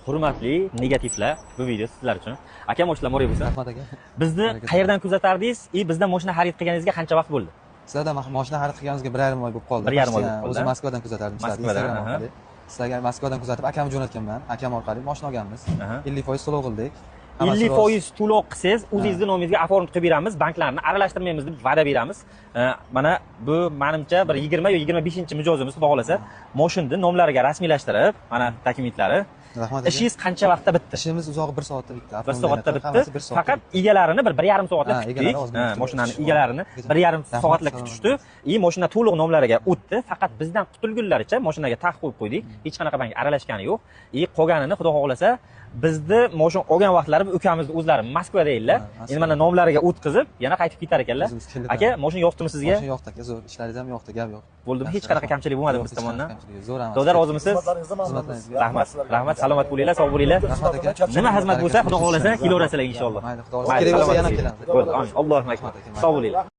Hurmatli negativlar, bu video sizlar uchun. Aka, mashinalar mo'ray bo'lsin. Rahmat aka. Bizni qayerdan kuzatardingiz? Bizdan mashina xarid qilganingizga qancha vaqt bo'ldi? Sizlardan mashina xarid qilganimizga 1,5 oy bo'lib qoldi. 1,5 oy bo'lib qoldi. O'zim Moskvadan kuzatardim sizlarni Instagram orqali. Sizlarga Moskvadan kuzatib, akamni jo'natganman. Akam orqali mashina olganmiz. 50% to'lov qildik. 50% to'lov qilsangiz, o'zingizning nomingizga oformib qilib beramiz, banklarni aralashtirmaymiz deb va'da beramiz. Mana bu menimcha bir 20 yo 25-mijozimiz xudo xolasa mashinani nomlariga rasmiylashtirib, mana dokumentlari. Rahmat. Ishingiz qancha vaqtda bitdi? Ishimiz uzog'i 1 soatda bitdi. 1 soatda bitdi. Faqat egalarini 1,5 soatda kutdik. Mashinani egalarini 1,5 soatlik kutishdi. Mashina to'liq nomlariga o'tdi. Faqat bizdan qutulgunlaricha mashinaga tax qo'yib qo'ydik. Hech qanaqa bank aralashgani yo'q. Qolganini xudo xolasa bizni mashina olgan vaqtlari ukamizni o'zlari Moskvada edilar. Endi mana nomlariga o'tkazib, yana qaytib ketar ekanlar. Aka, mashina yoqdimi sizga? Mashina yoqdi aka, zo'r. Ishlaringiz ham yoqdi, gap yo'q. Bo'ldimi? Hech qanaqa kamchilik bo'lmadimi biz tomondan? Zo'r ham. To'da rozimisiz? Rahmat. Rahmat, salomat bo'linglar, sog' bo'linglar. Rahmat aka. Nima xizmat bo'lsa, xudo xolasa kelaverasizlar inshaalloh. Mayli, xudo xolasa. Kerak bo'lsa yana kelamiz. Allohga rahmat. Sog' bo'linglar.